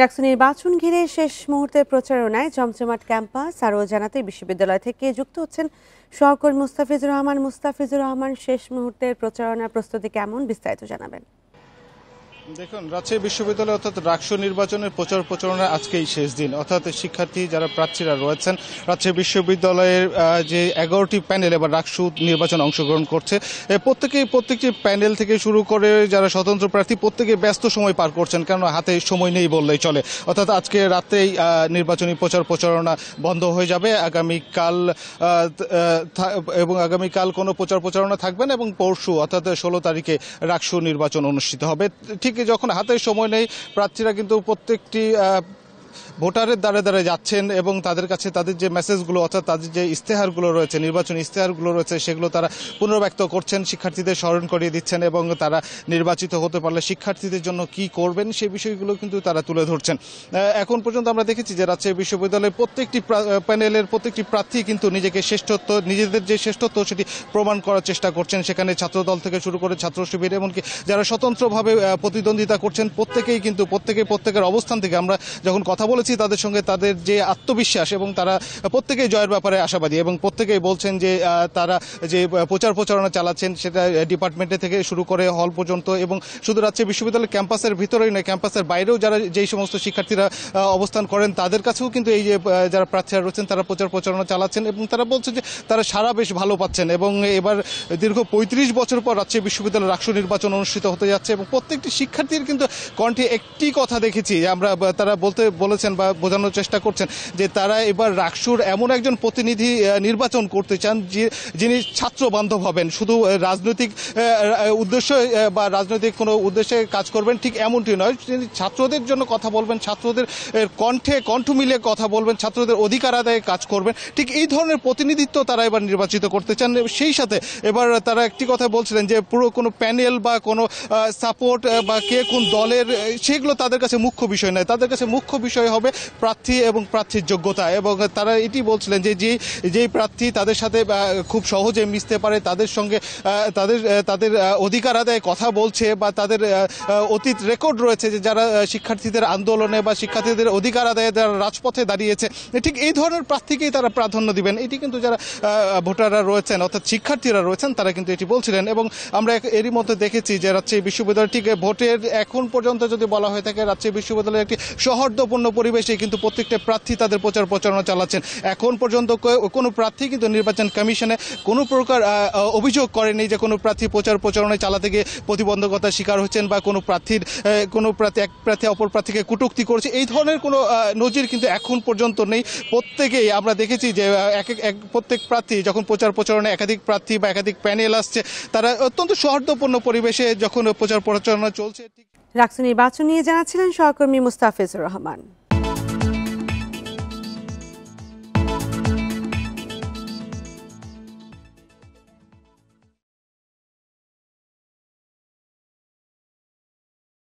ডাকসু নির্বাচন ঘিরে শেষ মুহূর্তের প্রচারণায় জমজমাট ক্যাম্পাস। আরও জানাতে বিশ্ববিদ্যালয় থেকে যুক্ত হচ্ছেন সহকর্মী মুস্তাফিজুর রহমান। শেষ মুহূর্তের প্রচারণার প্রস্তুতি কেমন, বিস্তারিত জানাবেন। দেখুন, রাজশাহী বিশ্ববিদ্যালয় অর্থাৎ ডাকসু নির্বাচনের প্রচারণা আজকেই শেষ দিন। অর্থাৎ শিক্ষার্থী যারা প্রার্থীরা রয়েছেন রাজশাহী বিশ্ববিদ্যালয়ের যে 11টি প্যানেল এবার ডাকসু নির্বাচনে অংশগ্রহণ করছে, প্রত্যেকটি প্যানেল থেকে শুরু করে যারা স্বতন্ত্র প্রার্থী প্রত্যেকে ব্যস্ত সময় পার করছেন, কারণ হাতে সময় নেই বললেই চলে। অর্থাৎ আজকে রাতেই নির্বাচনী প্রচারণা বন্ধ হয়ে যাবে। আগামীকাল কোনো প্রচারণা থাকবে না এবং পরশু অর্থাৎ 16 তারিখে ডাকসু নির্বাচন অনুষ্ঠিত হবে। ঠিক যখন হাতে সময় নেই, প্রার্থীরা কিন্তু প্রত্যেকটি ভোটারের দ্বারে দ্বারে যাচ্ছেন এবং তাদের কাছে তাদের যে মেসেজগুলো অর্থাৎ তাদের যে ইস্তেহারগুলো রয়েছে, নির্বাচনী ইস্তেহারগুলো রয়েছে, সেগুলো তারা পুনর্ব্যক্ত করছেন, শিক্ষার্থীদের স্মরণ করিয়ে দিচ্ছেন এবং তারা নির্বাচিত হতে পারলে শিক্ষার্থীদের জন্য কি করবেন সেই বিষয়গুলো কিন্তু তারা তুলে ধরছেন। এখন পর্যন্ত আমরা দেখেছি যে রাজশাহী বিশ্ববিদ্যালয়ের প্রত্যেকটি প্যানেলের প্রত্যেকটি প্রার্থী কিন্তু নিজেদের যে শ্রেষ্ঠত্ব সেটি প্রমাণ করার চেষ্টা করছেন। সেখানে ছাত্রদল থেকে শুরু করে ছাত্র শিবির এমনকি যারা স্বতন্ত্রভাবে প্রতিদ্বন্দ্বিতা করছেন প্রত্যেকের অবস্থান থেকে আমরা যখন কথা বলেছি তাদের সঙ্গে, তাদের যে আত্মবিশ্বাস এবং তারা প্রত্যেকেই জয়ের ব্যাপারে আশাবাদী এবং প্রত্যেকেই বলছেন যে তারা যে প্রচারণা চালাচ্ছেন সেটা ডিপার্টমেন্টে থেকে শুরু করে হল পর্যন্ত, এবং শুধু রাজশাহী বিশ্ববিদ্যালয়ের ক্যাম্পাসের ভিতরেই নয়, ক্যাম্পাসের বাইরেও যেই সমস্ত শিক্ষার্থীরা অবস্থান করেন তাদের কাছেও কিন্তু এই যে যারা প্রার্থীরা রয়েছেন তারা প্রচারণা চালাচ্ছেন এবং তারা বলছেন যে তারা সারা বেশ ভালো পাচ্ছেন। এবং এবার দীর্ঘ 35 বছর পর রাজশাহী বিশ্ববিদ্যালয়ের ডাকসু নির্বাচন অনুষ্ঠিত হতে যাচ্ছে এবং প্রত্যেকটি শিক্ষার্থীর কিন্তু কণ্ঠে একটি কথা দেখেছি, তারা বলেছেন বা বোঝানোর চেষ্টা করছেন যে তারা এবার ডাকসুর এমন একজন প্রতিনিধি নির্বাচন করতে চান যিনি ছাত্র বান্ধব হবেন, শুধু রাজনৈতিক উদ্দেশ্য বা রাজনৈতিক কোনো উদ্দেশ্যে কাজ করবেন ঠিক এমনটি নয়, তিনি ছাত্রদের জন্য কথা বলবেন, ছাত্রদের কণ্ঠ মিলিয়ে কথা বলবেন, ছাত্রদের অধিকার আদায়ে কাজ করবেন। ঠিক এই ধরনের প্রতিনিধিত্ব তারা এবার নির্বাচিত করতে চান। সেই সাথে এবার তারা একটি কথা বলছিলেন যে পুরো কোনো প্যানেল বা কোনো সাপোর্ট বা কে কোন দলের সেগুলো তাদের কাছে মুখ্য বিষয় নয়, তাদের কাছে মুখ্য বিষয় হবে প্রার্থী এবং প্রার্থীর যোগ্যতা। এবং তারা এটি বলছিলেন যে যেই প্রার্থী তাদের সাথে খুব সহজে মিশতে পারে, তাদের সঙ্গে তাদের অধিকার আদায়ে কথা বলছে বা তাদের অতীত রেকর্ড রয়েছে যে যারা শিক্ষার্থীদের আন্দোলনে বা শিক্ষার্থীদের অধিকার আদায়ে যারা রাজপথে দাঁড়িয়েছে, ঠিক এই ধরনের প্রার্থীকেই তারা প্রাধান্য দিবেন। এটি কিন্তু যারা ভোটাররা রয়েছেন অর্থাৎ শিক্ষার্থীরা রয়েছেন তারা কিন্তু এটি বলছিলেন। এবং আমরা এরই মধ্যে দেখেছি যে রাজশাহী বিশ্ববিদ্যালয় ঠিক ভোটের এখন পর্যন্ত যদি বলা হয়ে থাকে রাজশাহী বিশ্ববিদ্যালয়ের একটি সৌহার্দ্যপূর্ণ পরিবেশে কিন্তু প্রত্যেকটা প্রার্থী তাদের প্রচারণা চালাচ্ছেন। এখন পর্যন্ত কোনো প্রার্থী কিন্তু নির্বাচন কমিশনে কোনো প্রকার অভিযোগ করেনি যে কোনো প্রার্থী প্রচারণায় চালাতে গিয়ে প্রতিবন্ধকতার শিকার হচ্ছেন বা কোনো এক প্রার্থী অপর প্রার্থীকে কটূক্তি করেছে, এই ধরনের কোনো নজির কিন্তু এখন পর্যন্ত নেই। প্রত্যেকেই আমরা দেখেছি যে প্রত্যেক প্রার্থী যখন প্রচারণায় একাধিক প্রার্থী বা একাধিক প্যানেল আসছে, তারা অত্যন্ত সৌহার্দ্যপূর্ণ পরিবেশে যখন প্রচারণা চলছে। ডাকসু নির্বাচন নিয়ে জানাচ্ছিলেন সহকর্মী মুস্তাফিজুর রহমান।